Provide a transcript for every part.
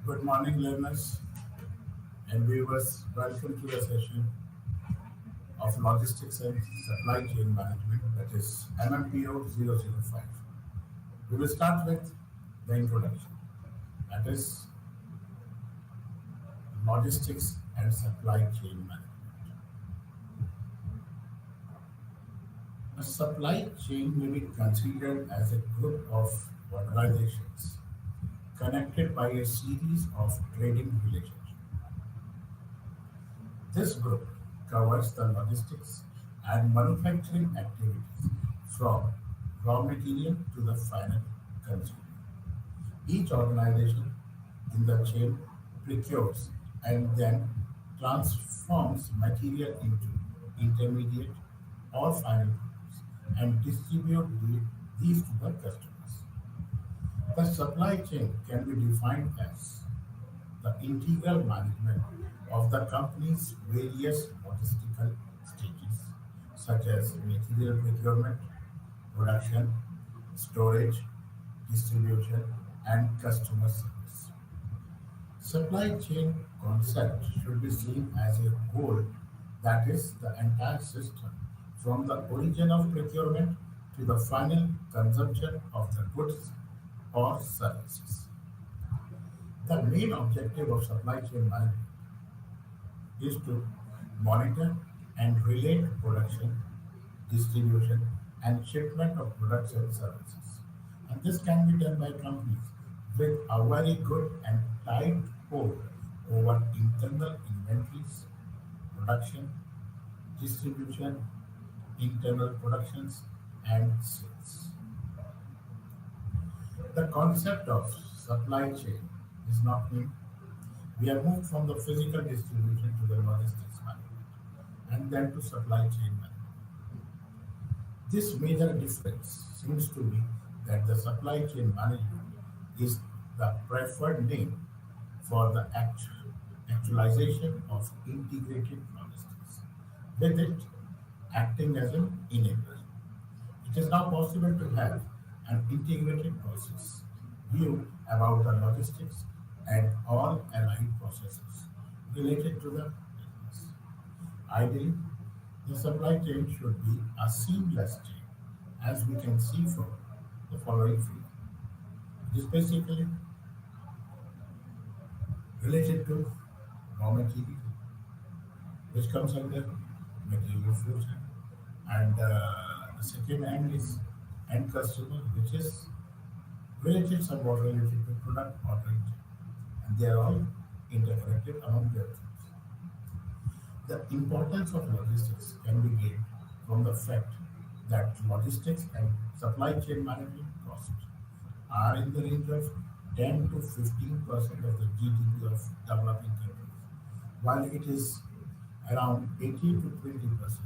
Good morning, learners and viewers. Welcome to the session of Logistics and Supply Chain Management, that is MMPO005. We will start with the introduction, that is Logistics and Supply Chain Management. A supply chain may be considered as a group of organizations connected by a series of trading relationships. This group covers the logistics and manufacturing activities from raw material to the final consumer. Each organization in the chain procures and then transforms material into intermediate or final products and distribute these to the customers. The supply chain can be defined as the integral management of the company's various logistical stages, such as material procurement, production, storage, distribution, and customer service. Supply chain concept should be seen as a whole, that is, the entire system, from the origin of procurement to the final consumption of the goods or services. The main objective of supply chain management is to monitor and relate production, distribution, and shipment of products and services. And this can be done by companies with a very good and tight hold over internal inventories, production, distribution, internal productions, and sales. The concept of supply chain is not new. We have moved from the physical distribution to the logistics management and then to supply chain management. This major difference seems to be that the supply chain management is the preferred name for the actualization of integrated logistics, with it acting as an enabler. It is now possible to have an integrated process view about the logistics and all allied processes related to the business. Ideally, the supply chain should be a seamless chain, as we can see from the following figure. It is basically related to raw material, which comes under material flow chain, and the second end is end customer, which is related somewhat related to product ordering chain, and they are all interconnected among their things. The importance of logistics can be gained from the fact that logistics and supply chain management costs are in the range of 10 to 15% of the GDP of developing countries, while it is around 18 to 20%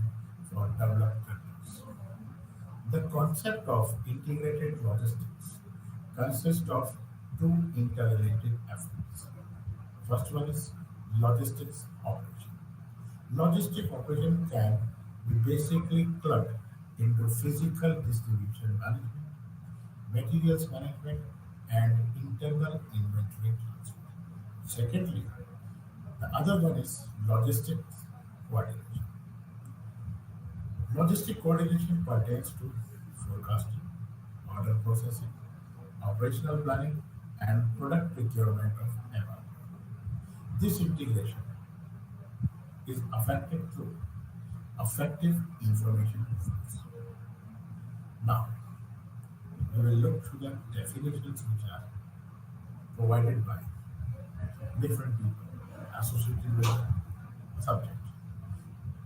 for developed countries. The concept of integrated logistics consists of two interrelated efforts. First one is logistics operation. Logistic operation can be basically clubbed into physical distribution management, materials management, and internal inventory transfer. Secondly, the other one is logistics coordination. Logistic coordination pertains to forecasting, order processing, operational planning, and product procurement of MRP. This integration is affected through effective information flows. Now, we will look through the definitions which are provided by different people associated with the subject.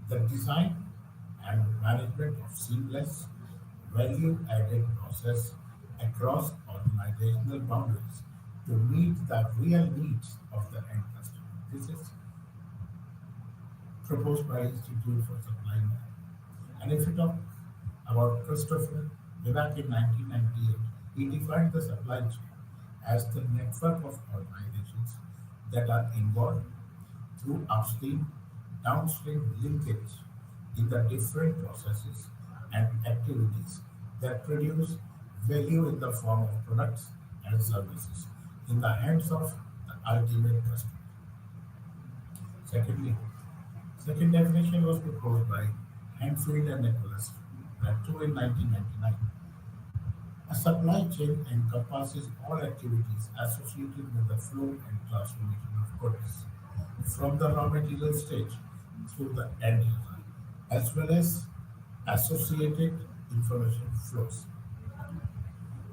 The design and management of seamless, value-added process across organizational boundaries to meet the real needs of the end customer. This is proposed by Institute for Supply Management. And if you talk about Christopher, way back in 1998, he defined the supply chain as the network of organizations that are involved through upstream, downstream linkage in the different processes and activities that produce value in the form of products and services in the hands of the ultimate customer. Secondly, second definition was proposed by Hanfield and Nicholas, that too in 1999. A supply chain encompasses all activities associated with the flow and transformation of goods from the raw material stage through the end user, as well as associated information flows.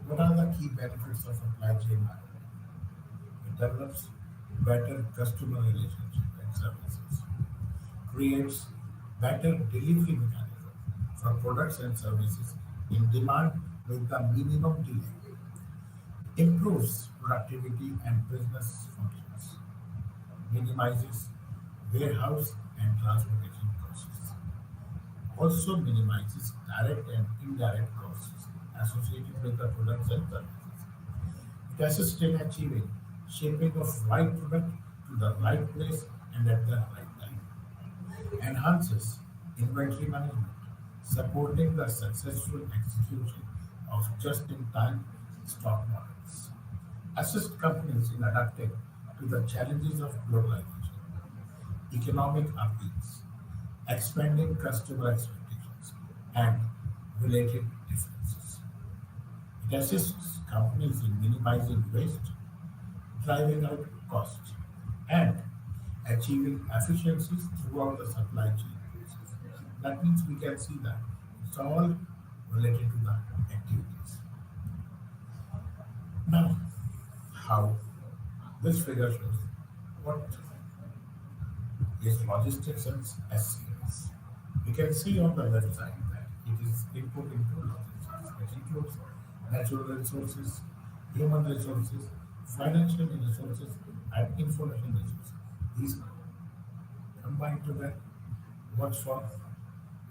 What are the key benefits of supply chain management? It develops better customer relationship and services, creates better delivery mechanism for products and services in demand with the minimum delay, improves productivity and business functions, minimizes warehouse and transportation costs, also minimizes direct and indirect costs associated with the products and services. It assists in achieving shipping of right product to the right place and at the right time. Enhances inventory management, supporting the successful execution of just-in-time stock models. Assist companies in adapting to the challenges of globalization, economic upheavals, expanding customer expectations, and related differences. It assists companies in minimizing waste, driving out costs, and achieving efficiencies throughout the supply chain process. That means we can see that it's all related to the activities. Now, how this figure shows what is logistics and SCS. We can see on the website that it is input into logistics, which includes natural resources, human resources, financial resources, and information resources. These combined together works for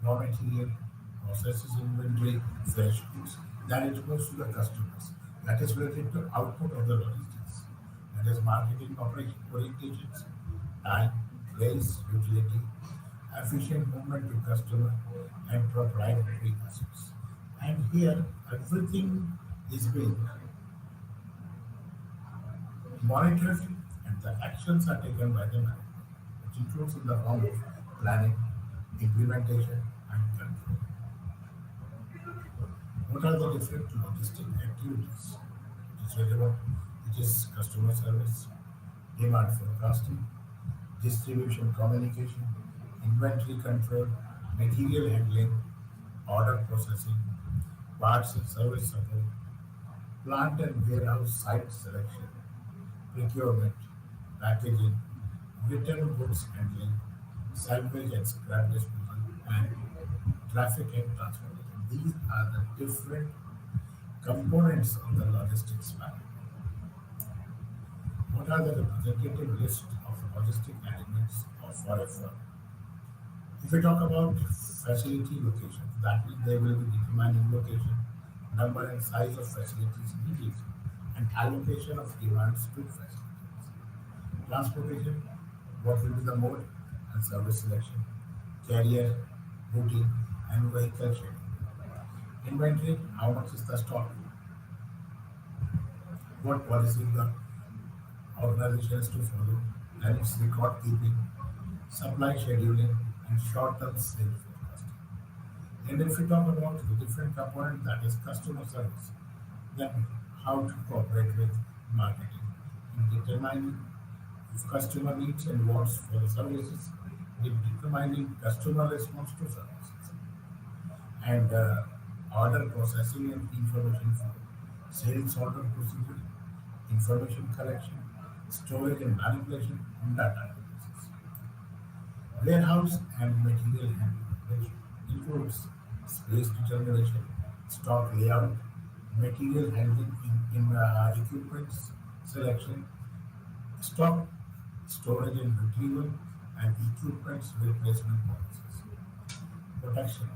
raw material, processes inventory, fresh goods, then it goes to the customers. That is related to output of the logistics. That is marketing operation orientations, time, place, utility, efficient movement to customer, and proprietary assets. And here everything is being monitored and the actions are taken by the management, which includes in the form of planning, implementation, and control. What are the different logistic activities? It is relevant, it is customer service, demand forecasting, distribution communication, inventory control, material handling, order processing, parts and service support, plant and warehouse site selection, procurement, packaging, return goods handling, salvage and scrap disposal, and traffic and transportation. These are the different components of the logistics management. What are the representative list of logistic elements of for a firm? If we talk about facility location, that means they will be determining location, number and size of facilities needed, and allocation of demands to facilities. Transportation, what will be the mode and service selection, carrier, routing, and vehicle scheduling. Inventory, how much is the stock, what policy the organization is to follow, and its record keeping, supply scheduling, and short-term sales forecasting. And if we talk about the different component that is customer service, then how to cooperate with marketing in determining if customer needs and wants for the services, in determining customer response to services, and order processing and information flow, sales order procedure, information collection, storage and manipulation, and data analysis. Warehouse and material handling, which includes space determination, stock layout, material handling in equipment selection, stock storage and retrieval, and equipment replacement policies. Protection,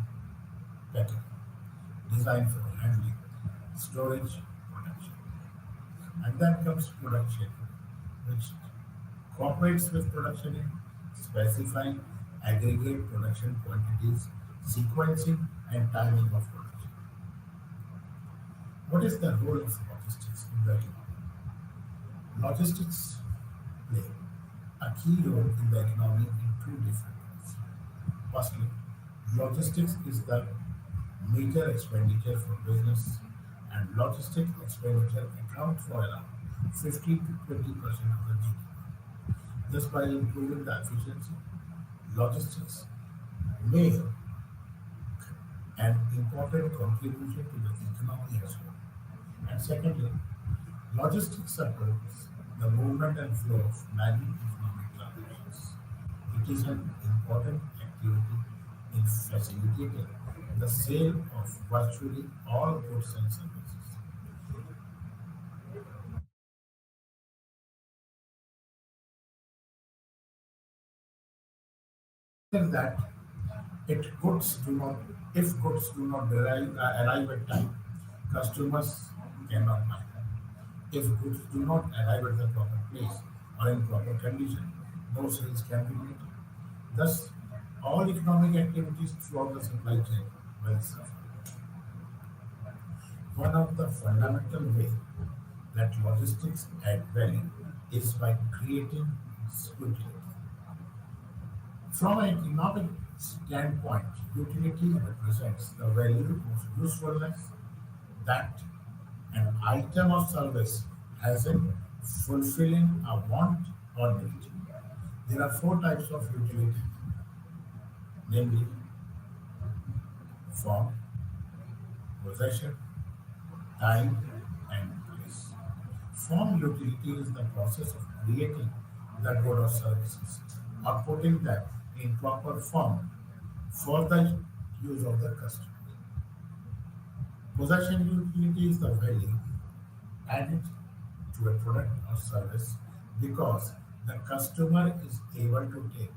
packing, design for handling, storage, protection. And then comes production, which cooperates with production in specifying aggregate production quantities, sequencing, and timing of production. What is the role of logistics in the economy? Logistics play a key role in the economy in two different ways. Firstly, logistics is the major expenditure for business, and logistic expenditure account for around 15 to 20% of the GDP. Thus, by improving the efficiency, logistics make an important contribution to the economy as well. And secondly, logistics supports the movement and flow of many economic transactions. It is an important activity in facilitating the sale of virtually all goods and services. After that, goods do not, if goods do not arrive at time, customers cannot buy them. If goods do not arrive at the proper place or in proper condition, no sales can be made. Thus, all economic activities throughout the supply chain will suffer. One of the fundamental ways that logistics add value is by creating utility. From an economic standpoint, utility represents the value of usefulness that an item of service has in fulfilling a want or need. There are four types of utility, namely form, possession, time, and place. Form utility is the process of creating the good or services or putting them in proper form for the use of the customer. Possession utility is the value added to a product or service because the customer is able to take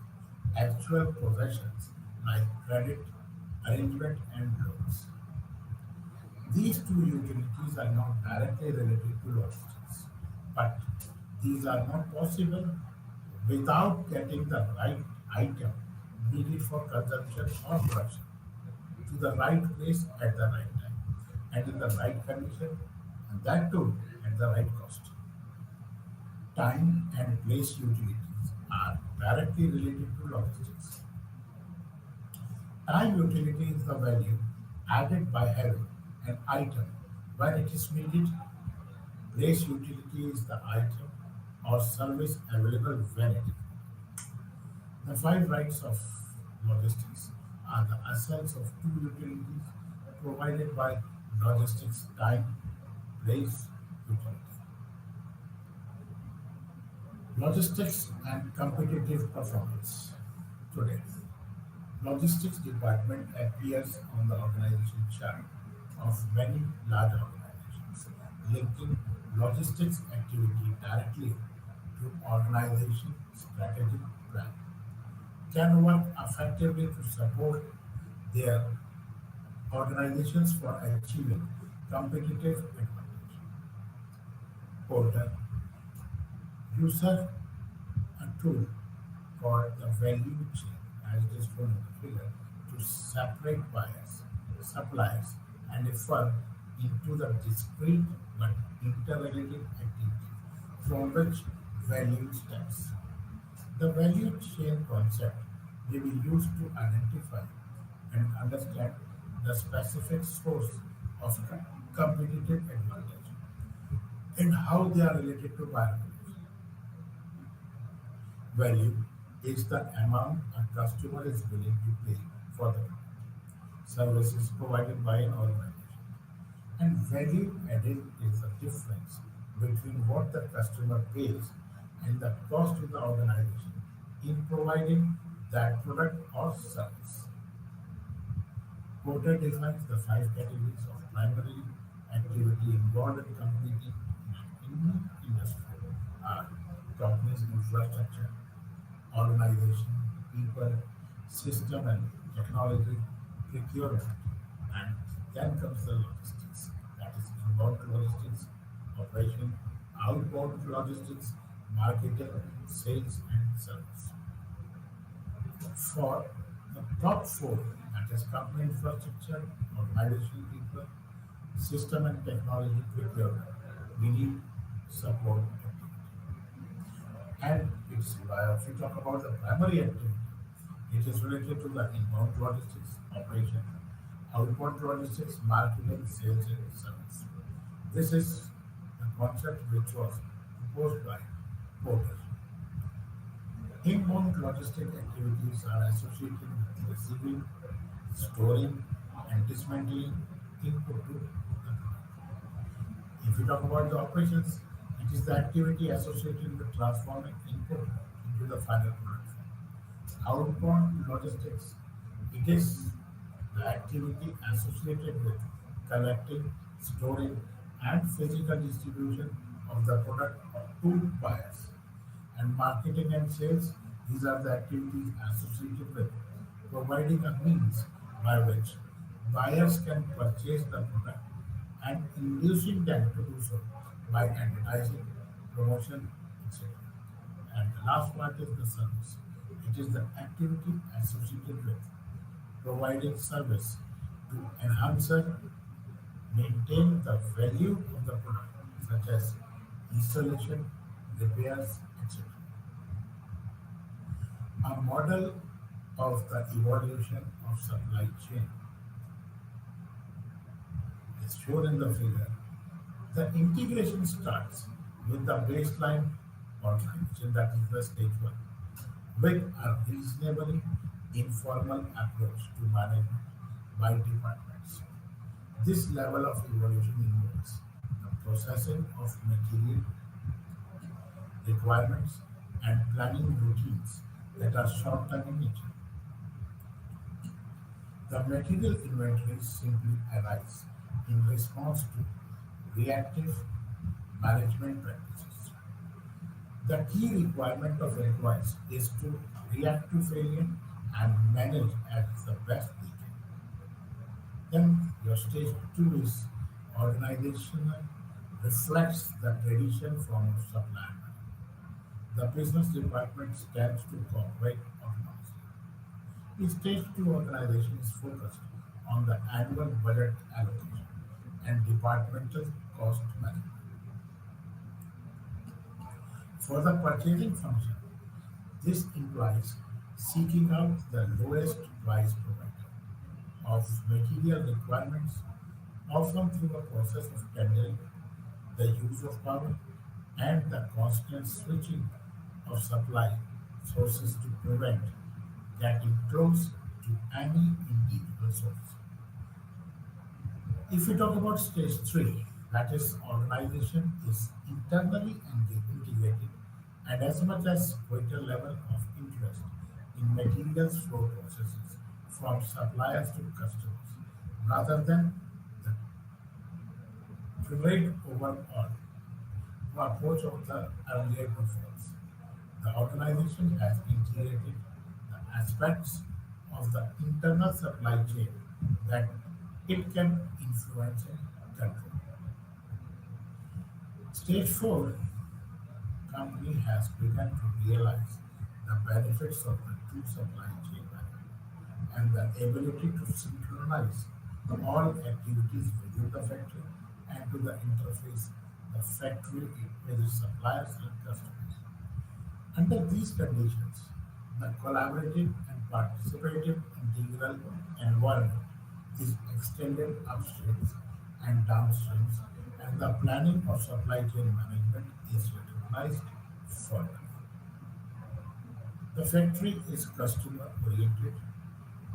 actual possessions like credit, arrangement, and loans. These two utilities are not directly related to logistics, but these are not possible without getting the right item needed for consumption or production to the right place at the right time and in the right condition, and that too at the right cost. Time and place utilities are directly related to logistics. Time utility is the value added by having an item when it is needed. Place utility is the item or service available when it is. The five rights of logistics are the essence of two utilities provided by logistics: time, place, utility. Logistics and competitive performance. Today, logistics department appears on the organization chart of many large organizations, linking logistics activity directly to organization strategic plan. Can work effectively to support their organizations for achieving competitive advantage. Porter user a tool called the value chain, as it is shown in the figure, to separate buyers, suppliers, and a firm into the discrete but interrelated activities from which value stems. The value chain concept may be used to identify and understand the specific source of competitive advantage and how they are related to buyer value. Value is the amount a customer is willing to pay for the services provided by an organization. And value added is the difference between what the customer pays and the cost to the organization in providing that product or service. Porter defines the five categories of primary activity involved in completing in industry are company's infrastructure, organization, people, system and technology, procurement, and then comes the logistics. That is inbound logistics, operation, outbound logistics, marketing, sales, and service. For the top four, that is company infrastructure, organization, people, system and technology procurement, we need support activity. And if we talk about the primary activity, it is related to the inbound logistics operation, outbound logistics, marketing, sales, and service. This is the concept which was proposed by Porter. Inbound logistic activities are associated with receiving, storing, and dismantling input to the product. If we talk about the operations, it is the activity associated with transforming input into the final product. Outbound logistics, it is the activity associated with collecting, storing, and physical distribution of the product to buyers. And marketing and sales, these are the activities associated with providing a means by which buyers can purchase the product and inducing them to do so by advertising, promotion, etc. And the last part is the service. It is the activity associated with providing service to enhance and maintain the value of the product, such as installation, repairs, etc. A model of the evolution of supply chain is shown in the figure. The integration starts with the baseline organization, that is the stage one, with a reasonably informal approach to management by departments. This level of evolution involves the processing of material requirements and planning routines that are short-term in nature. The material inventories simply arise in response to reactive management practices. The key requirement of employees is to react to failure and manage at the best they can. Then your stage two is organizational, reflects the tradition from supply management. The business department stands to cooperate autonomously. The stage two organization is focused on the annual budget allocation and departmental cost management. For the purchasing function, this implies seeking out the lowest price provider of material requirements, often through a process of tendering, the use of power, and the constant switching of supply sources to prevent getting close to any individual source. If we talk about stage three, that is organization is internally integrated and as much as greater level of interest in materials flow processes from suppliers to customers rather than the trade overall approach of the earlier performance. The organization has integrated the aspects of the internal supply chain that it can influence and control. Stage 4 company has begun to realize the benefits of the two supply chain management and the ability to synchronize all activities within the factory and to the interface the factory with its suppliers and customers. Under these conditions, the collaborative and participative integral environment is extended upstreams and downstreams, and the planning of supply chain management is recognized further. The factory is customer oriented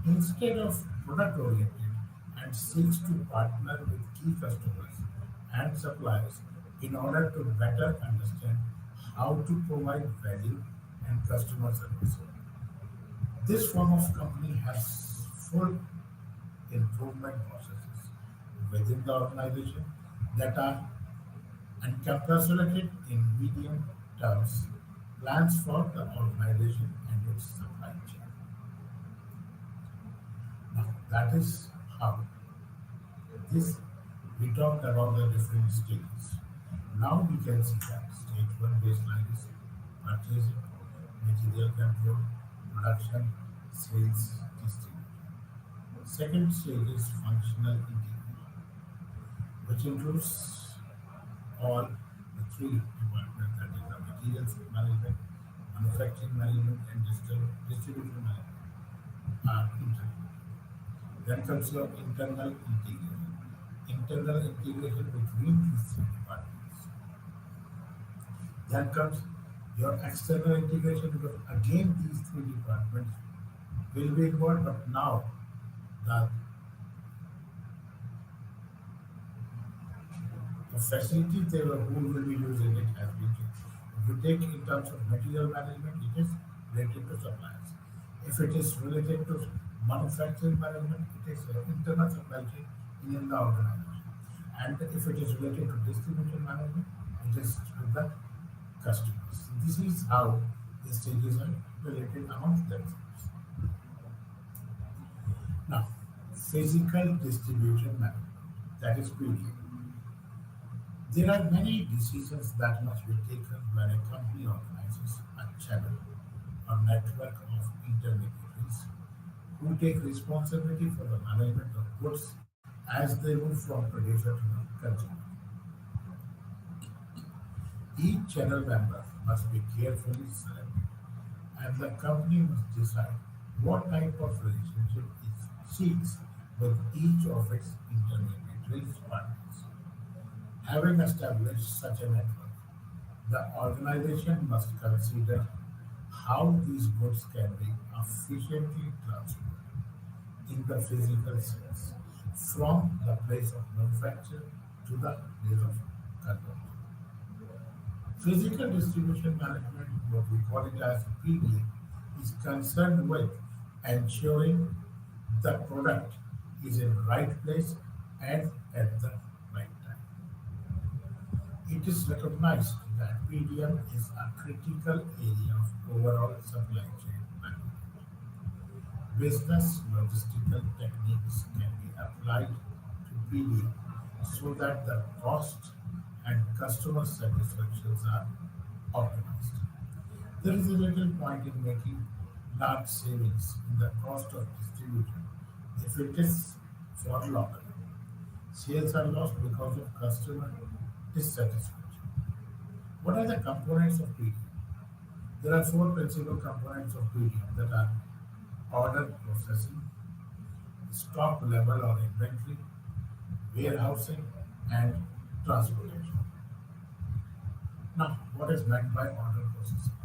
instead of product oriented and seeks to partner with key customers and suppliers in order to better understand how to provide value and customer service. This form of company has full improvement processes within the organization that are encapsulated in medium terms plans for the organization and its supply chain. Now, that is how this we talked about the different stages. Now we can see that stage one baseline is purchasing, material control, production, sales, distribution. Second stage is functional integration, which includes all the three departments, that is the materials management, manufacturing management, and distribution management are interlinked. Then comes your internal integration. Internal integration between these three departments. Then comes your external integration because again these three departments will be involved, but now the, the facility they were who will be using it has been changed. If you take in terms of material management, it is related to suppliers. If it is related to manufacturing management, it is internal supply chain in the organization. And if it is related to distribution management, it is with the customers. This is how the stages are related amongst themselves. Now, physical distribution management, that is PDM. There are many decisions that must be taken when a company organizes a channel or network of intermediaries who take responsibility for the management of goods as they move from producer to the consumer. Each channel member must be carefully selected, and the company must decide what type of relationship it seeks with each of its intermediary partners. Having established such a network, the organization must consider how these goods can be efficiently transferred in the physical sense from the place of manufacture to the place of control. Physical distribution management, what we call it as PDA, is concerned with ensuring the product is in right place and at the right time. It is recognized that PDM is a critical area of overall supply chain management. Business logistical techniques can be applied to PDM so that the cost and customer satisfactions are optimized. There is a little point in making large savings in the cost of distribution if it is for local. Sales are lost because of customer dissatisfaction. What are the components of PDM? There are four principal components of PDM that are order processing, stock level or inventory, warehousing, and transportation. Now, what is meant by order processing?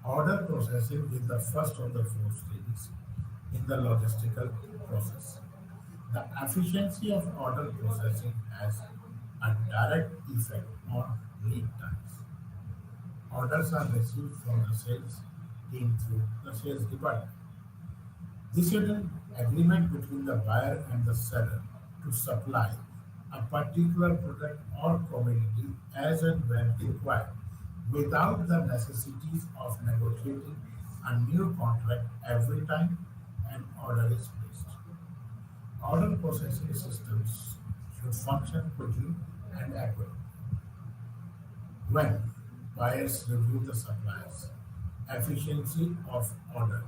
Order processing is the first of the four stages in the logistical process. The efficiency of order processing has a direct effect on lead times. Orders are received from the sales team through the sales department. This is an agreement between the buyer and the seller to supply a particular product or commodity as and when required without the necessities of negotiating a new contract every time an order is placed. Order processing systems should function quickly and accurately. When buyers review the suppliers, efficiency of order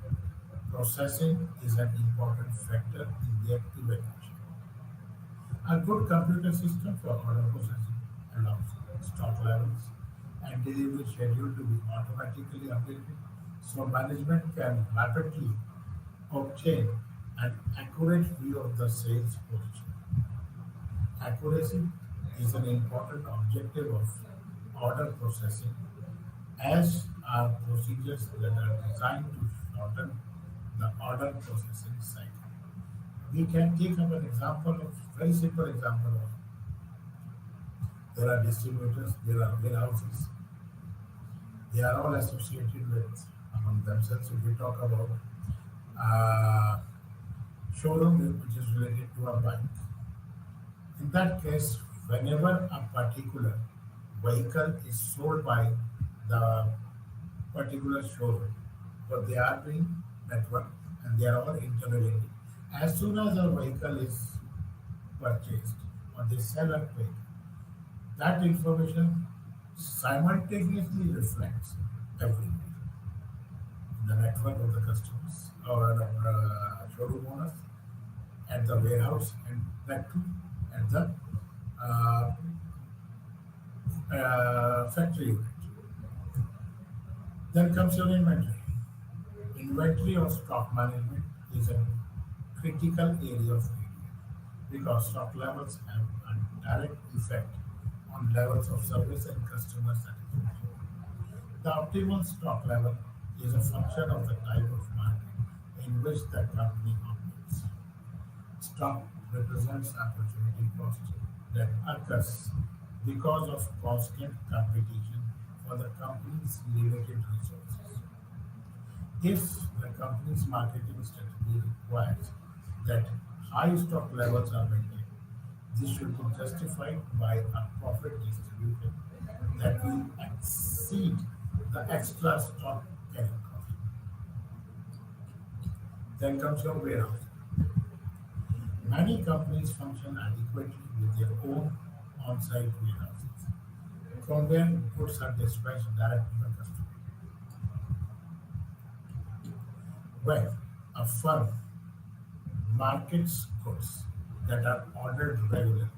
processing is an important factor in their evaluation. A good computer system for order processing allows stock levels and delivery schedule to be automatically updated so management can rapidly obtain an accurate view of the sales position. Accuracy is an important objective of order processing, as are procedures that are designed to shorten the order processing cycle. We can take up an example of very simple example of there are distributors, there are warehouses, they are all associated with among themselves. If we talk about uh, showroom which is related to a bike, in that case, whenever a particular vehicle is sold by the particular showroom, but they are being networked and they are all interrelated. As soon as a vehicle is purchased or they sell a vehicle, that information simultaneously reflects everywhere in the network of the customers or showroom owners at the warehouse and that too at the uh, factory unit. Then comes your inventory. Inventory or stock management is a critical area of review because stock levels have a direct effect on levels of service and customer satisfaction. The optimal stock level is a function of the type of market in which the company operates. Stock represents opportunity cost that occurs because of constant competition for the company's limited resources. If the company's marketing strategy requires that high stock levels are maintained, this should be justified by a profit distribution that will exceed the extra stock carrying cost. Then comes your warehouse. Many companies function adequately with their own on-site warehouses, from where goods are dispatched direct to the customer. When a firm markets goods that are ordered regularly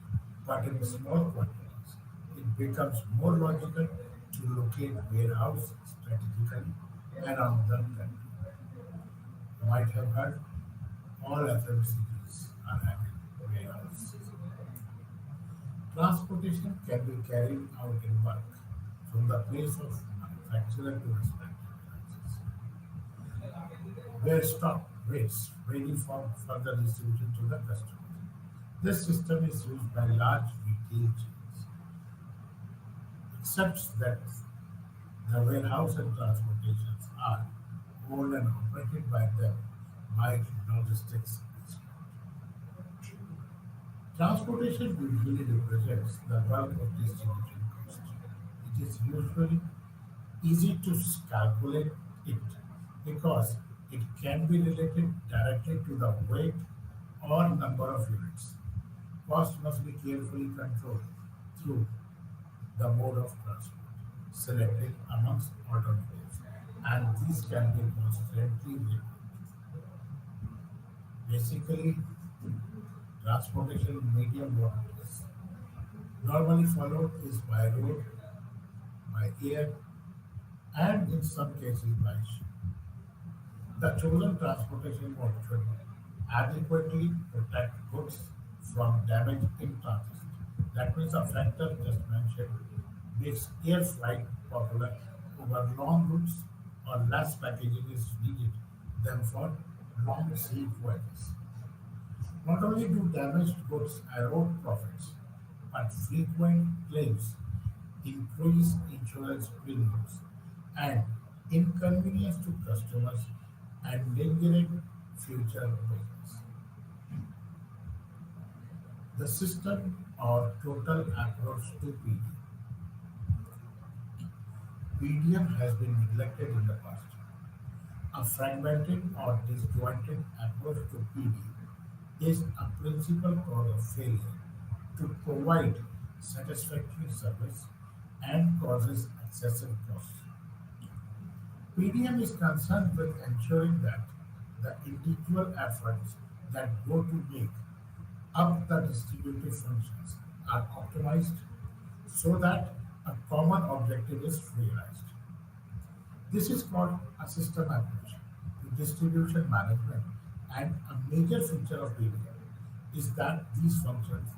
but in small quantities, it becomes more logical to locate warehouse strategically around the country. You might have heard all FMCGs are having warehouses. Transportation can be carried out in bulk from the place of manufacturer to respective warehouses, where stock waits ready for further distribution to the customer. This system is used by large retail chains, except that the warehouse and transportations are owned and operated by them by logistics. Transportation usually represents the bulk of distribution cost. It is usually easy to calculate it because it can be related directly to the weight or number of units. Cost must be carefully controlled through the mode of transport selected amongst alternatives, and these can be constantly reviewed. Basically, transportation medium what is normally followed is by road, by air, and in some cases by ship. The chosen transportation mode should adequately protect goods from damage in transit. That means a factor just mentioned makes air flight popular over long routes or less packaging is needed than for long sea voyages. Not only do damaged goods erode profits, but frequent claims increase insurance premiums and inconvenience to customers and lingering future business. The system or total approach to PDM has been neglected in the past. A fragmented or disjointed approach to PDM is a principal cause of failure to provide satisfactory service and causes excessive costs. PDM is concerned with ensuring that the individual efforts that go to make up the distributive functions are optimized so that a common objective is realized. This is called a system approach to distribution management, and a major feature of PDM is that these functions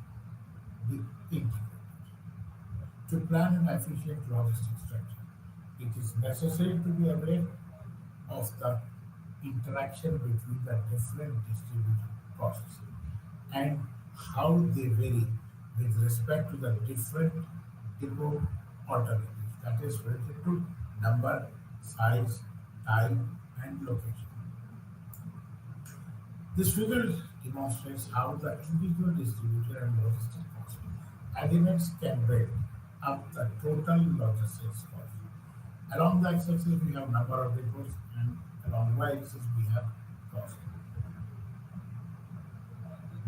be integrated. To plan an efficient logistics structure, it is necessary to be aware of the interaction between the different distribution costs and how they vary with respect to the different depot alternatives, that is related to number, size, type, and location. This figure demonstrates how the individual distribution and logistics cost elements can break up the total logistics cost. Along the x-axis we have number of depots and along y-axis we have cost.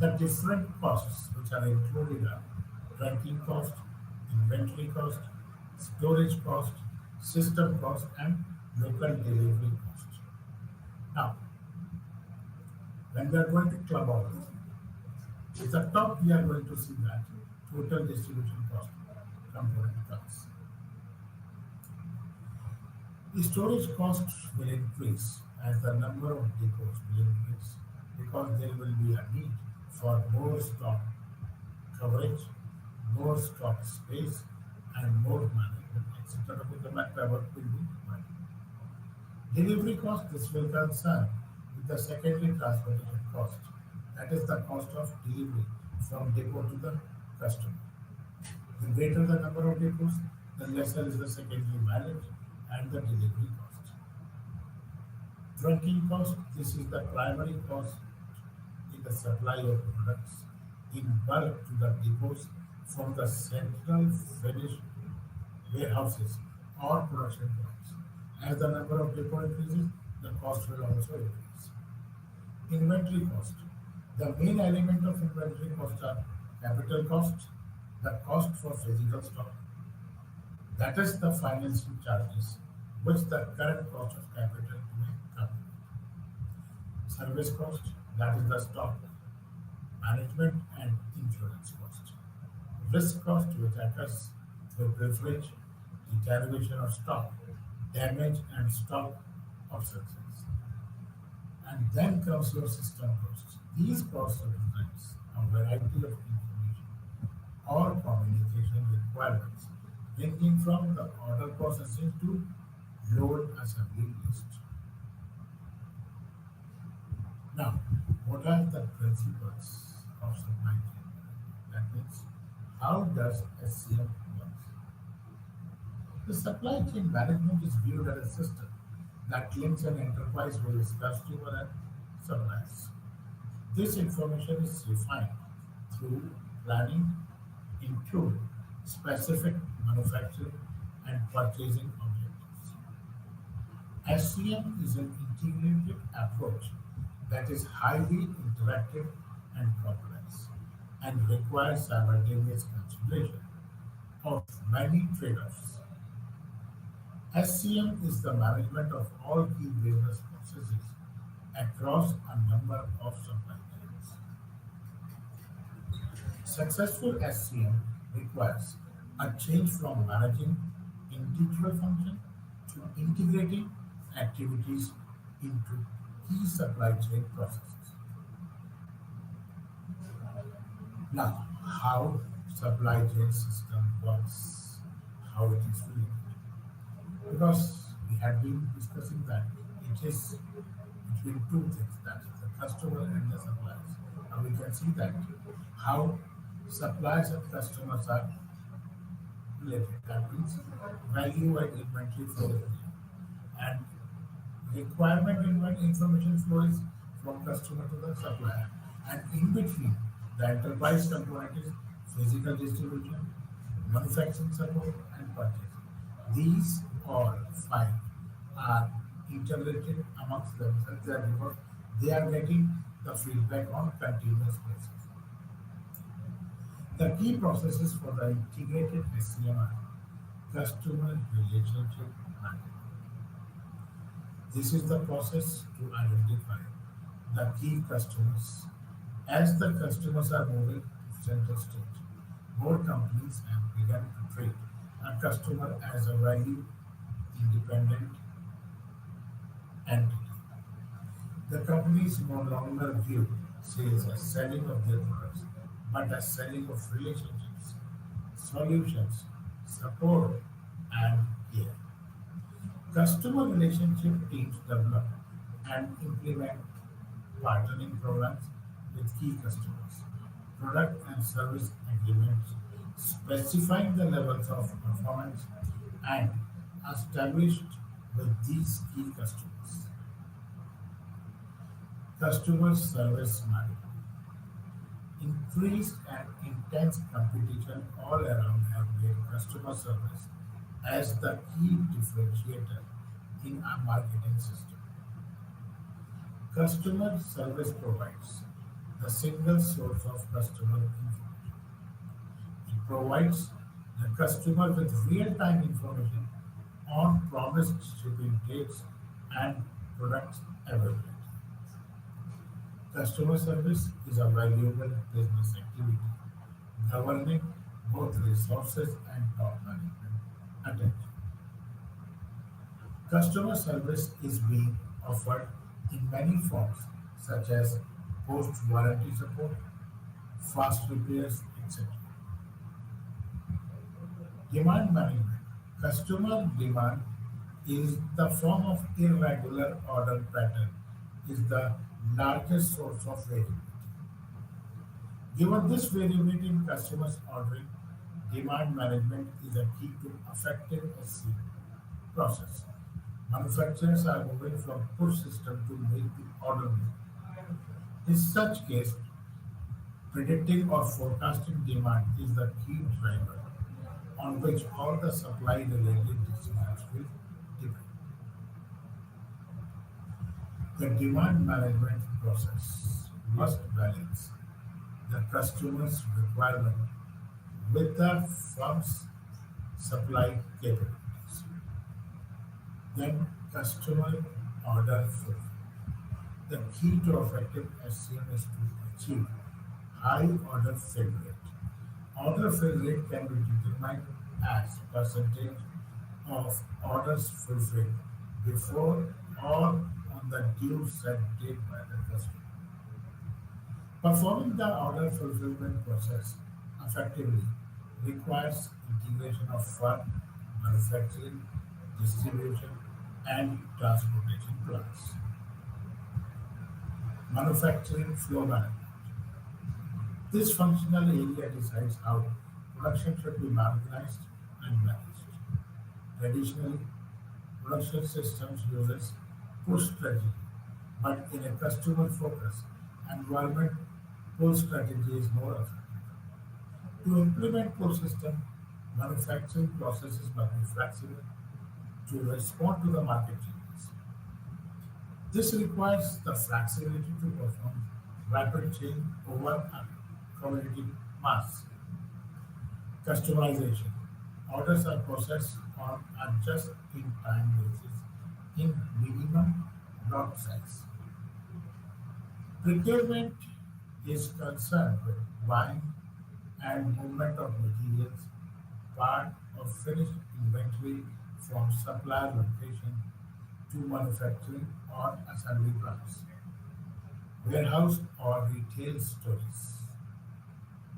The different costs which are included are tracking cost, inventory cost, storage cost, system cost, and local delivery cost. Now, when we are going to club all this, at the top we are going to see that total distribution cost component comes. Storage costs will increase as the number of depots will increase because there will be a need for more stock coverage, more stock space, and more management, etc. To the work will be required. Delivery cost, this will concern with the secondary transportation cost. That is the cost of delivery from depot to the customer. The greater the number of depots, the lesser is the secondary mileage and the delivery cost. Trunking cost, this is the primary cost in the supply of products in bulk to the depots from the central finished warehouses or production plants. As the number of depot increases, the cost will also increase. Inventory cost. The main element of inventory cost are capital cost, the cost for physical stock, that is the financing charges, which the current cost of capital may come. Service cost, that is the stock management and insurance cost. Risk cost, which occurs through privilege, deterioration of stock, damage and stock obsolescence. And then comes your system costs. These costs represents a variety of information or communication requirements ranging from the order processing to load assembly list. Now, what are the principles of supply chain? That means, how does SCM work? The supply chain management is viewed as a system that links an enterprise with its customer and suppliers. This information is refined through planning into specific manufacturing and purchasing objectives. SCM is an integrated approach that is highly interactive and complex and requires simultaneous consideration of many trade-offs. SCM is the management of all key business processes across a number of supply chains. Successful SCM requires a change from managing individual function to integrating activities into key supply chain processes. Now, how supply chain system works, how it is related. Because we had been discussing that it is between two things, that is the customer and the suppliers. Now we can see that how suppliers and customers are related. That means value and inventory flow is there. And requirement information flow is from customer to the supplier. And in between, the enterprise component is physical distribution, manufacturing support, and purchasing. These all five are interrelated amongst themselves because they are getting the feedback on continuous basis. The key processes for the integrated SCM are customer relationship management. This is the process to identify the key customers. As the customers are moving to center stage, more companies have begun to treat a customer as a value independent entity. The companies no longer view sales as selling of their products, but as selling of relationships, solutions, support, and care. Customer relationship teams develop and implement partnering programs with key customers, product and service agreements specifying the levels of performance and established with these key customers. Customer service management. Increased and intense competition all around have made customer service as the key differentiator in a marketing system. Customer service provides the single source of customer information. It provides the customer with real-time information on promised shipping dates and products availability. Customer service is a valuable business activity, governing both resources and top management attention. Customer service is being offered in many forms, such as post-warranty support, fast repairs, etc. Demand management. Customer demand is the form of irregular order pattern is the largest source of variability. Given this variability in customers ordering, demand management is a key to effective SC process. Manufacturers are moving from push system to make to order mode. In such case, predicting or forecasting demand is the key driver on which all the supply-related decisions will depend. The demand management process must balance the customer's requirement with the firm's supply capabilities. Then customer order fulfillment. The key to effective SCM is to achieve high order fill rate. Order fill rate can be determined as percentage of orders fulfilled before or on the due set date by the customer. Performing the order fulfillment process effectively requires integration of firm, manufacturing, distribution, and transportation plants. Manufacturing flow management. This functional area decides how production should be organized and managed. Traditionally, production systems uses push strategy, but in a customer-focused environment, pull strategy is more effective. To implement pull system, manufacturing processes must be flexible to respond to the market changes. This requires the flexibility to perform rapid change over a commodity mass. Customization. Orders are processed on a just-in-time basis in minimum lot size. Procurement is concerned with buying and movement of materials, part of finished inventory from supplier location to manufacturing or assembly plants, warehouse or retail stores.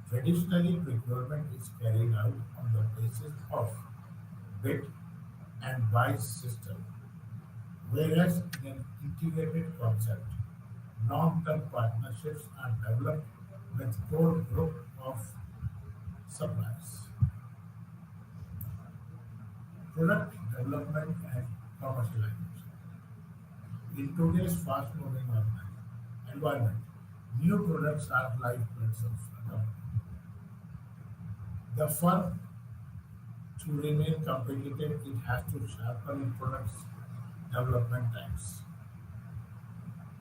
Traditionally, procurement is carried out on the basis of bid and buy system, whereas in an integrated concept, long-term partnerships are developed with core group of suppliers. Product development and commercialization. In today's fast-moving environment, new products are lifeblood of a company. The firm to remain competitive, it has to sharpen products development times.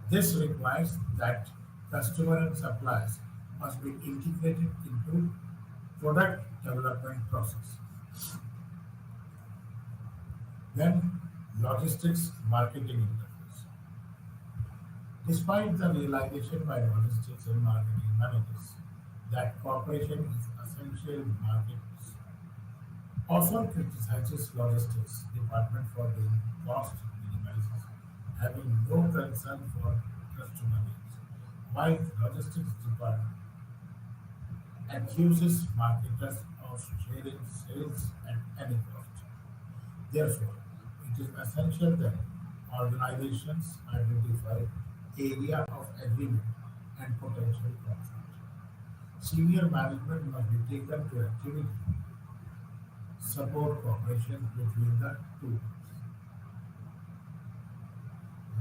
This requires that customer and suppliers must be integrated into product development process. Then logistics marketing interface. Despite the realization by logistics and marketing managers that cooperation is essential, markets often criticizes logistics department for being cost minimizers, having no concern for customer needs, while logistics department accuses marketers of sharing sales at any cost. Therefore, it is essential that organizations identify area of agreement and potential conflict. Senior management must be taken to actively support cooperation between the two groups.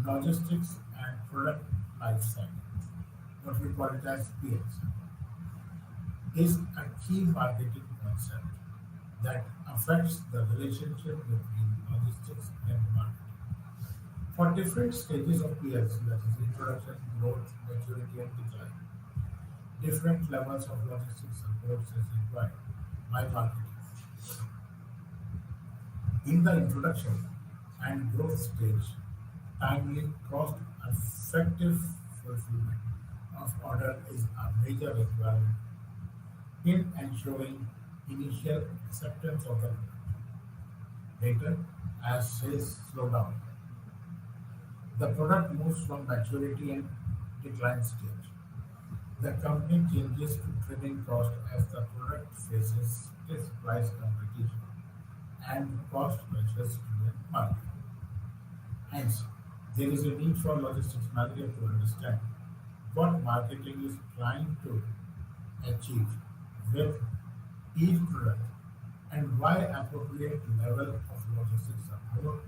Logistics and product life cycle, what we call it as PLC, is a key marketing concept that affects the relationship between logistics and marketing. For different stages of PLC, that is introduction, growth, maturity, and decline, different levels of logistics support is required by marketing. In the introduction and growth stage, timely, cost-effective fulfillment of order is a major requirement in ensuring initial acceptance of the product. Later, As sales slow down, the product moves from maturity and decline stage. The company changes to trimming cost as the product faces stiff price competition and cost pressures in the market. Hence, there is a need for logistics manager to understand what marketing is trying to achieve with each product and why appropriate level of logistics support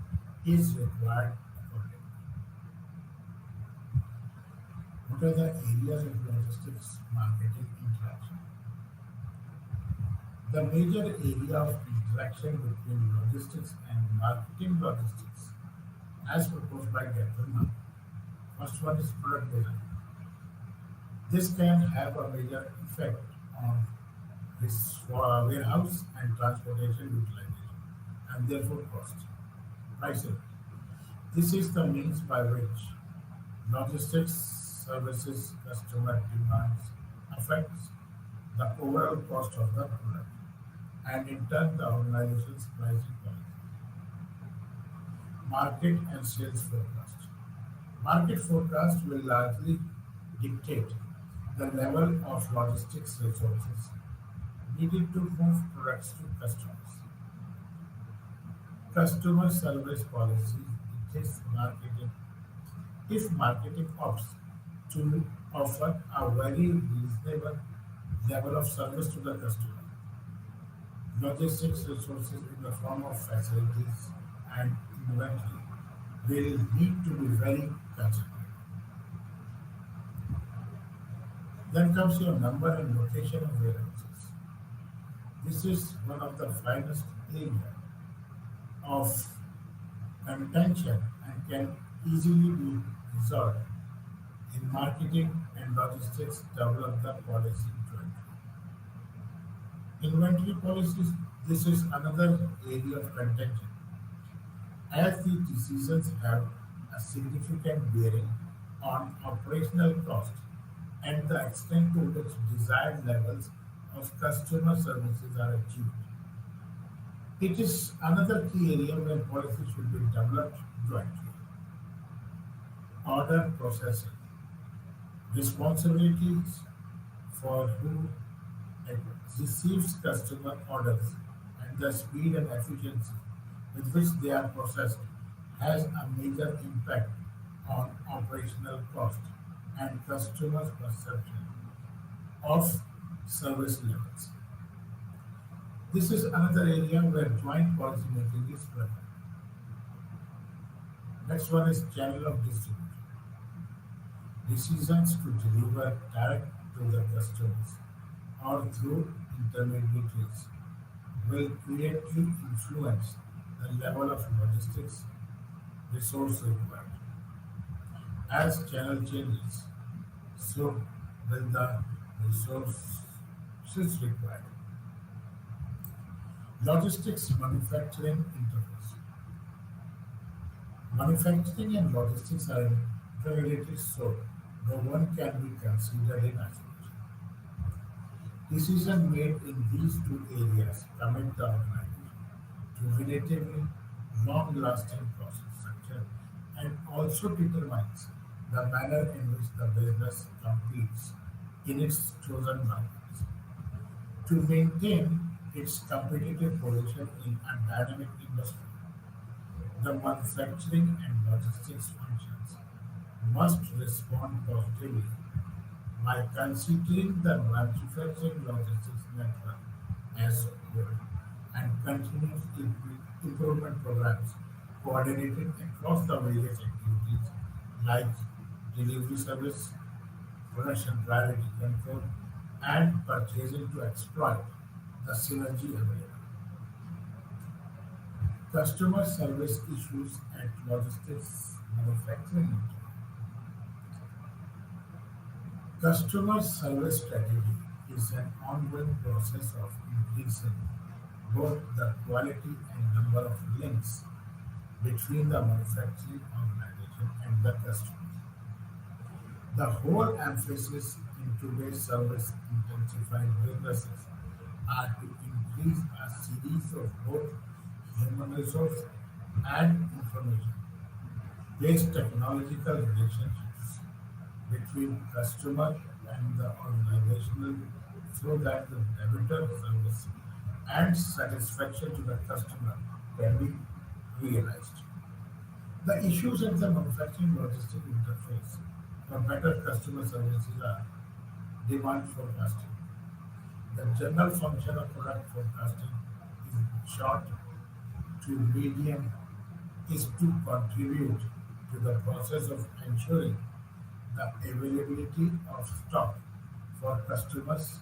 is required accordingly. What are the areas of logistics marketing interaction? The major area of interaction between logistics and marketing logistics, as proposed by Gentleman, first one is product design. This can have a major effect on warehouse and transportation utilization, and therefore cost. Pricing. This is the means by which logistics services customer demands affects the overall cost of the product and in turn the organization's pricing policy. Market and sales forecast. Market forecast will largely dictate the level of logistics resources needed to move products to customers. Customer service policy. It is marketing. If marketing opts to offer a very reasonable level of service to the customer, logistics resources in the form of facilities and inventory will need to be very considerate. Then comes your number and location of warehouses. This is one of the finest areas of contention and can easily be resolved in marketing and logistics develop the policy jointly. Inventory policies, this is another area of contention as the decisions have a significant bearing on operational cost and the extent to which desired levels of customer services are achieved. It is another key area where policy should be developed jointly. Order processing. Responsibilities for who receives customer orders and the speed and efficiency with which they are processed has a major impact on operational cost and customers' perception of service levels. This is another area where joint policy making is preferred. Next one is channel of distribution. Decisions to deliver direct to the customers or through intermediaries will greatly influence the level of logistics resource required. As channel changes, so will the resources required. Logistics manufacturing interface. Manufacturing and logistics are interrelated, so no one can be considered in isolation. Decisions made in these two areas commit the organization to relatively long-lasting process structure and also determines the manner in which the business competes in its chosen markets. To maintain its competitive position in a dynamic industry, the manufacturing and logistics functions must respond positively by considering the manufacturing logistics network as a whole and continuous improvement programs coordinated across the various activities like delivery service, production priority control, and purchasing to exploit the synergy available. Customer service issues at logistics manufacturing. Customer service strategy is an ongoing process of increasing both the quality and number of links between the manufacturing organization and the customer. The whole emphasis in today's service intensified businesses are to increase a series of both human resource and information based technological relationships between customer and the organizational so that the better service and satisfaction to the customer can be realized. The issues at the manufacturing logistic interface for better customer services are demand forecasting. The general function of product forecasting is short to medium is to contribute to the process of ensuring the availability of stock for customers.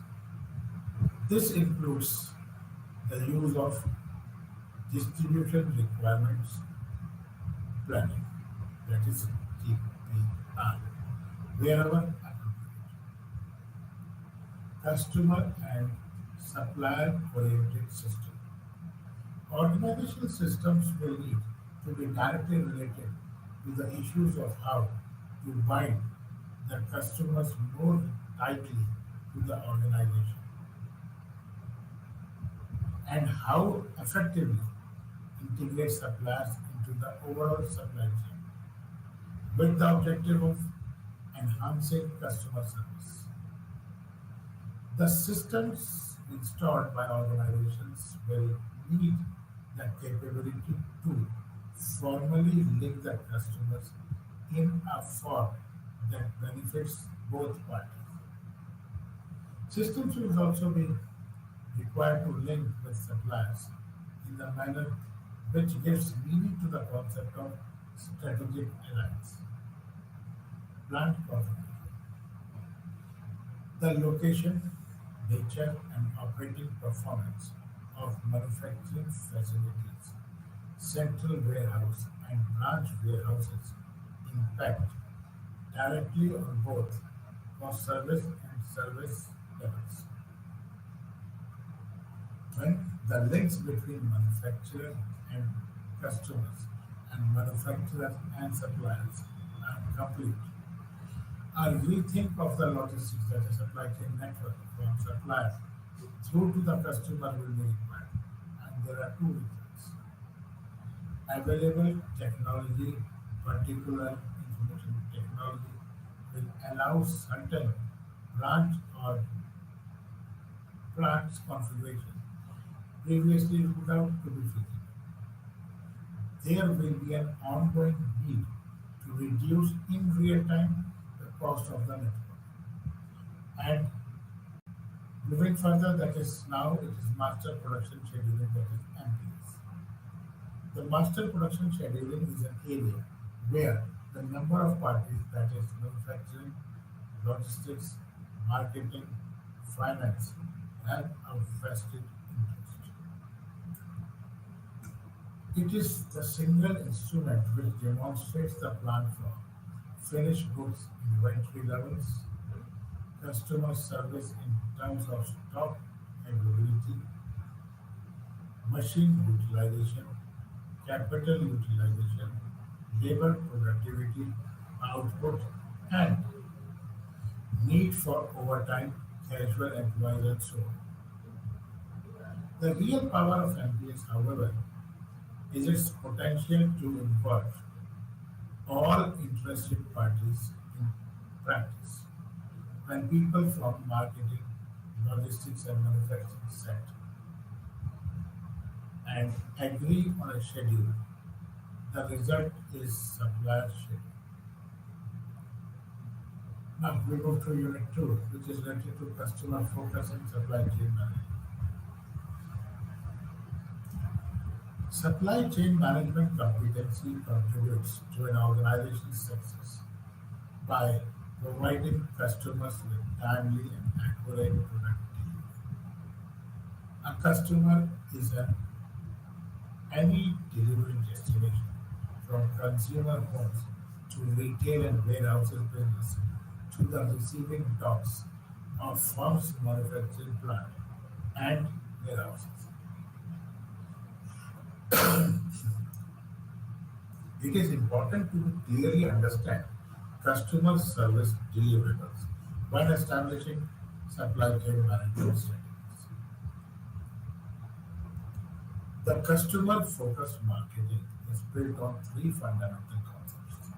This includes the use of distribution requirements planning, that is TPR, wherever appropriate, customer and supplier oriented system. Organizational systems will need to be directly related to the issues of how to bind the customers more tightly to the organization and how effectively integrate suppliers into the overall supply chain with the objective of enhancing customer service. The systems installed by organizations will need the capability to formally link the customers in a form that benefits both parties. Systems will also be required to link with suppliers in the manner which gives meaning to the concept of strategic alliance. Plant configuration. The location, nature, and operating performance of manufacturing facilities, central warehouse, and branch warehouses impact directly on both cost service and service levels. When the links between manufacturer and customers and manufacturers and suppliers are complete, a rethink of the logistics that is supply chain network from supplier through to the customer will be required. And there are two reasons. Available technology, particular information technology, will allow certain branch or plants configuration previously ruled out to be feasible. There will be an ongoing need to reduce in real time the cost of the network. And moving further, that is now it is master production scheduling, that is MPS. The master production scheduling is an area where the number of parties, that is manufacturing, logistics, marketing, finance, have a vested interest. It is the single instrument which demonstrates the plant flow, finished goods inventory levels, customer service in terms of stock availability, machine utilization, capital utilization, labor productivity, output, and need for overtime, casual employees, and so on. The real power of MPS, however, is its potential to involve all interested parties in practice. When people from marketing, logistics, and manufacturing set and agree on a schedule, the result is supplier schedule. Now we move to Unit 2, which is related to customer focus and supply chain management. Supply chain management competency contributes to an organization's success by providing customers with timely and accurate product delivery. A customer is any delivery destination, from consumer homes to retail and warehouses business to the receiving docks of firms' manufacturing plant and warehouses. It is important to clearly understand customer service deliverables when establishing supply chain management strategies. The customer focused marketing is built on three fundamental concepts: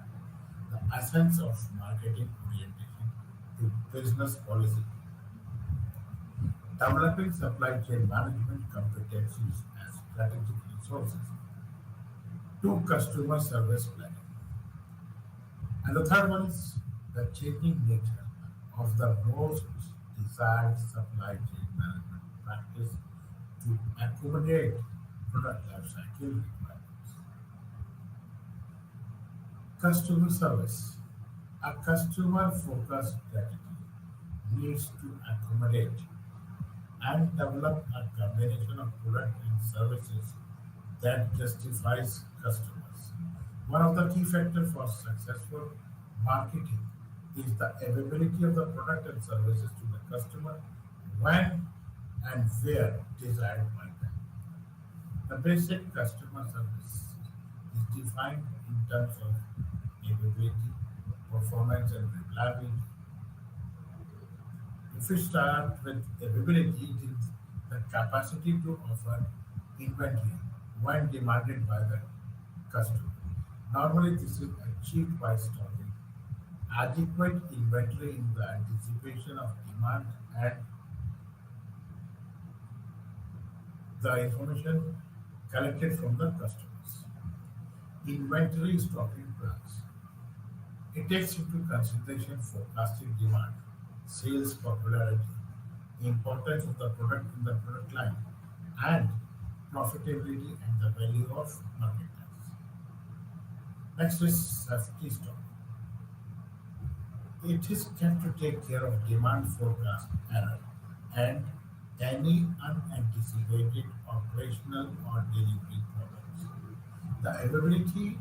the essence of marketing orientation to business policy, developing supply chain management competencies as strategic resources to customer service planning. And the third one is the changing nature of the most desired supply chain management practice to accommodate product life cycle requirements. Customer service. A customer focused strategy needs to accommodate and develop a combination of product and services that justifies customers. One of the key factors for successful marketing is the availability of the product and services to the customer when and where desired by them. The basic customer service is defined in terms of availability, performance, and reliability. If we start with availability, it is the capacity to offer inventory when demanded by the customer. Normally, this is achieved by stocking adequate inventory in the anticipation of demand and the information collected from the customers. Inventory stocking plans. It takes into consideration forecasted demand, sales popularity, importance of the product in the product line, and profitability and the value of marketers. Next is safety stock. It is kept to take care of demand forecast error and any unanticipated operational or delivery problems. The availability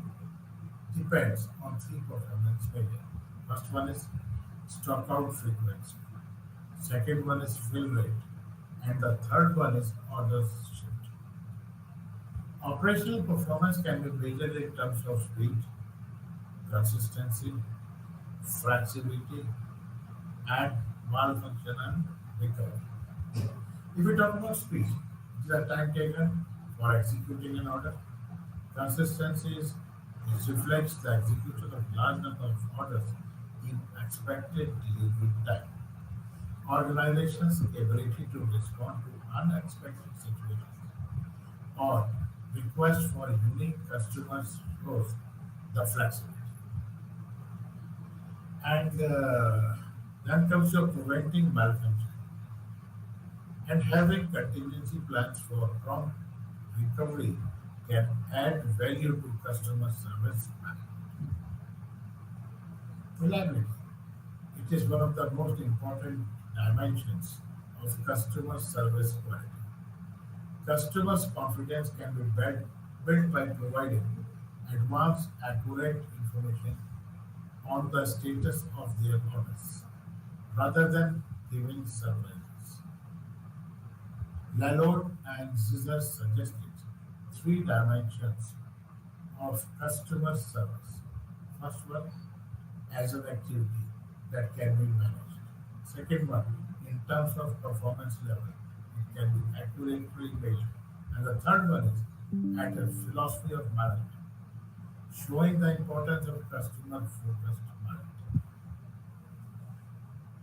depends on three performance measures. First one is stock out frequency. Second one is fill rate. And the third one is orders shipped. Operational performance can be measured in terms of speed, consistency, flexibility, and malfunction and recovery. If we talk about speed, it is the time taken for executing an order. Consistency is it reflects the execution of large number of orders in expected delivery time. Organizations' ability to respond to unexpected situations or requests for unique customers shows the flexibility. And then comes your preventing malfunction and having contingency plans for prompt recovery can add value to customer service management. Reliability. It is one of the most important dimensions of customer service quality. Customers' confidence can be built by providing advanced, accurate information on the status of their orders rather than giving surprises. Lalorde and Zizzer suggested three dimensions of customer service. First one, as an activity that can be managed. Second one, in terms of performance level, it can be accurately measured. And the third one is at a philosophy of management, showing the importance of customer focused management.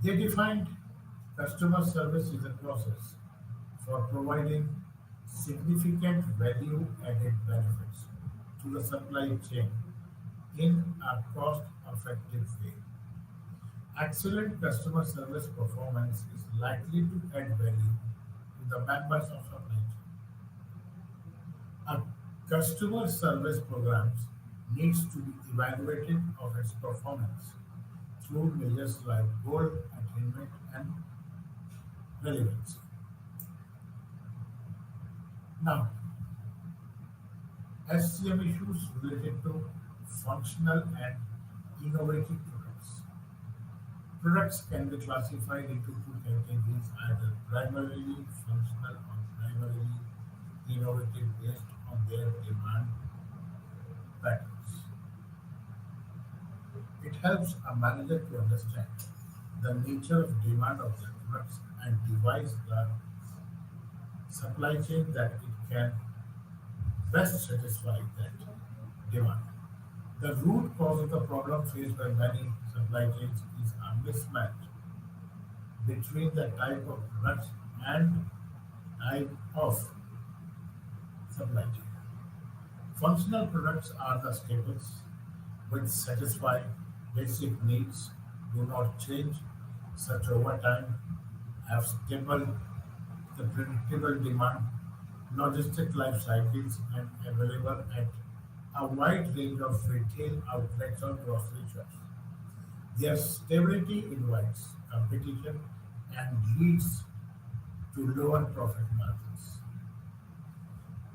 They defined customer service is a process for providing significant value added benefits to the supply chain in a cost effective way. Excellent customer service performance is likely to add value to the members of supply chain. A customer service programs needs to be evaluated of its performance through measures like goal attainment and relevance. Now, SCM issues related to functional and innovative products. Products can be classified into two categories, either primarily functional or primarily innovative based on their demand patterns. It helps a manager to understand the nature of demand of their products and devise the supply chain that it can best satisfy that. demand. The root cause of the problem faced by many supply chains is a mismatch between the type of products and type of supply chain. Functional products are the staples which satisfy basic needs, do not change, such over time, have stable, the predictable demand, logistic life cycles, and available at a wide range of retail outlets or grocery shops. Their stability invites competition and leads to lower profit margins.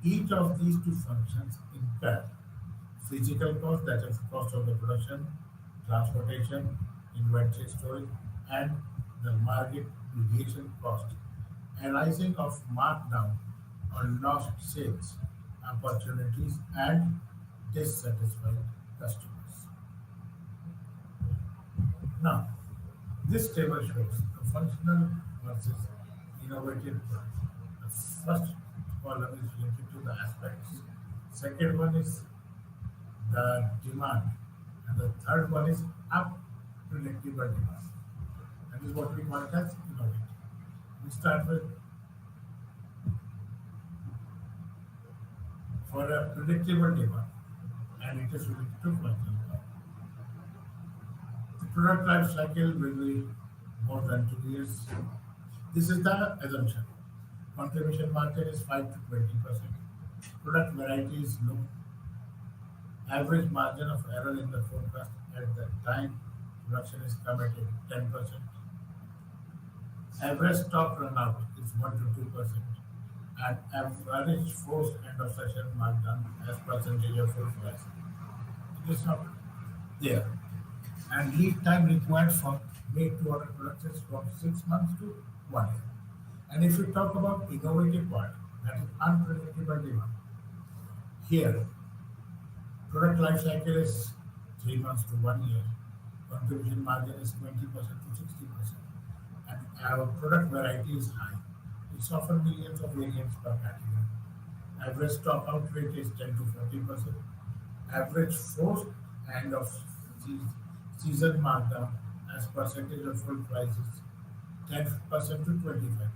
Each of these two functions incur physical cost, that is cost of the production, transportation, inventory storage, and the market mediation cost arising of markdown or lost sales opportunities and dissatisfied customers. Now, this table shows the functional versus innovative products. The first column is related to the aspects. Second one is the demand, and the third one is unpredictable demand. That is what we call it as innovative. We start with for a predictable demand, and it is related to functional cost. The product life cycle will be more than 2 years. This is the assumption. Contribution margin is 5 to 20%. Product variety is low. Average margin of error in the forecast at the time production is committed 10%. Average stock runout is 1 to 2%. And average forced end of session markdown as percentage of full price. It is not there. And lead time required for made to order products is from 6 months to 1 year. And if we talk about innovative part, that is unpredictable demand. Here, product life cycle is 3 months to 1 year. Contribution margin is 20% to 60%. And our product variety is high. It's often millions of variants per category. Average stock out rate is 10 to 40%. Average forced end of season markdown as percentage of full price is 10% to 25%.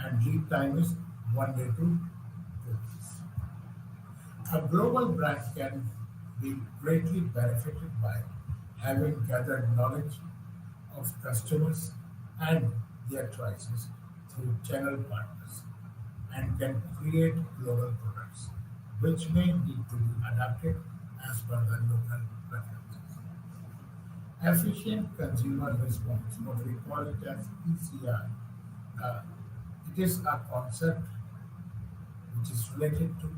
And lead time is 1 day to 2 days. A global brand can be greatly benefited by having gathered knowledge of customers and their choices through channel partners and can create global products which may need to be adapted as per the local preferences. Efficient consumer response, what we call it as ECR, uh, it is a concept which is related to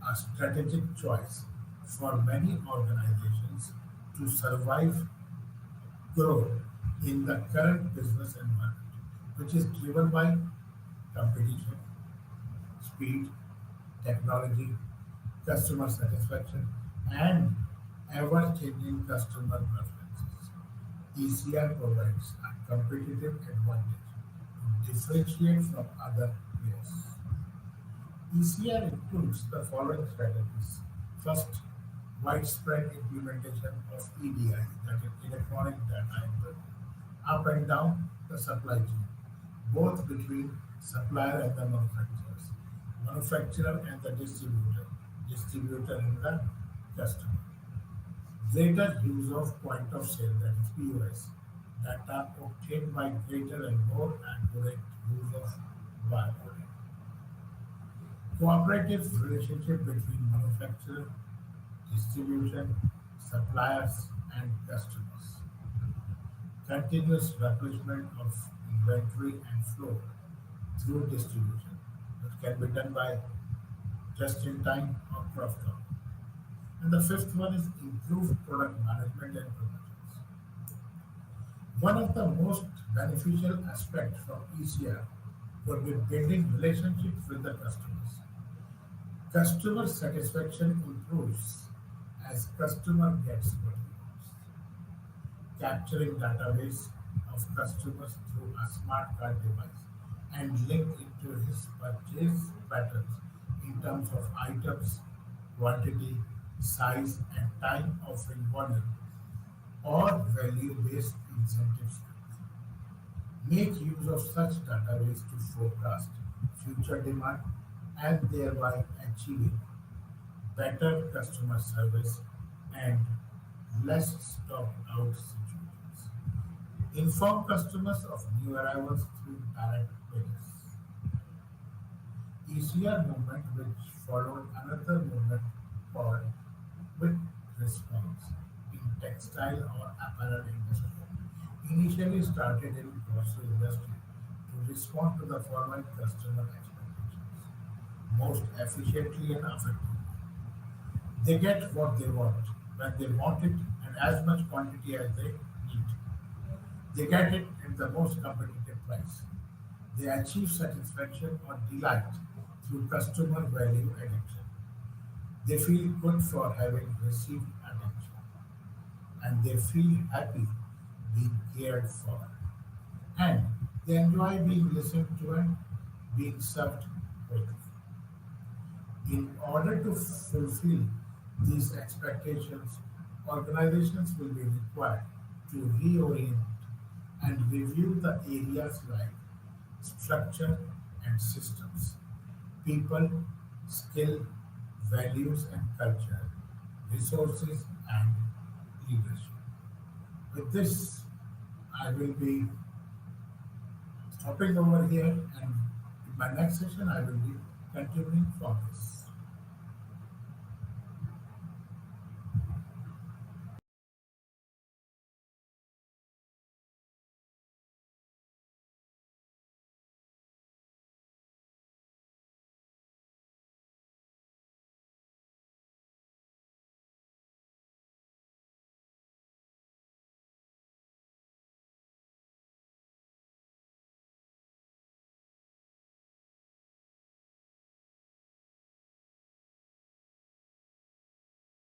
a strategic choice for many organizations to survive, grow in the current business environment, which is driven by competition, speed, technology, customer satisfaction, and ever-changing customer preferences. ECR provides a competitive advantage to differentiate from other players. ECR includes the following strategies. First, widespread implementation of EDI, that is electronic data input, up and down the supply chain, both between supplier and the manufacturers, manufacturer and the distributor, distributor and the customer. Greater use of point of sale, that is POS, data obtained by greater and more accurate use of barcoding. Cooperative relationship between manufacturer, distribution, suppliers, and customers. Continuous replenishment of inventory and flow through distribution, that can be done by just in time or cross dock. And the fifth one is improved product management and promotions. One of the most beneficial aspects from ECR would be building relationships with the customers. Customer satisfaction improves as customer gets what he wants. Capturing database of customers through a smart card device and link it to his purchase patterns in terms of items, quantity, size, and time, offering volume or value-based incentives. Make use of such database to forecast future demand and thereby achieving better customer service and less stock out situations. Inform customers of new arrivals through direct mails. ECR movement, which followed another movement called quick response in textile or apparel industry, initially started in grocery industry to respond to the following customer expectations most efficiently and effectively. They get what they want when they want it and as much quantity as they need. They get it at the most competitive price. They achieve satisfaction or delight through customer value addiction. They feel good for having received attention and they feel happy being cared for. And they enjoy being listened to and being served quickly. In order to fulfill these expectations, organizations will be required to reorient and review the areas like structure and systems, people, skill, values and culture, resources and leadership. With this, I will be stopping over here and in my next session I will be continuing from this.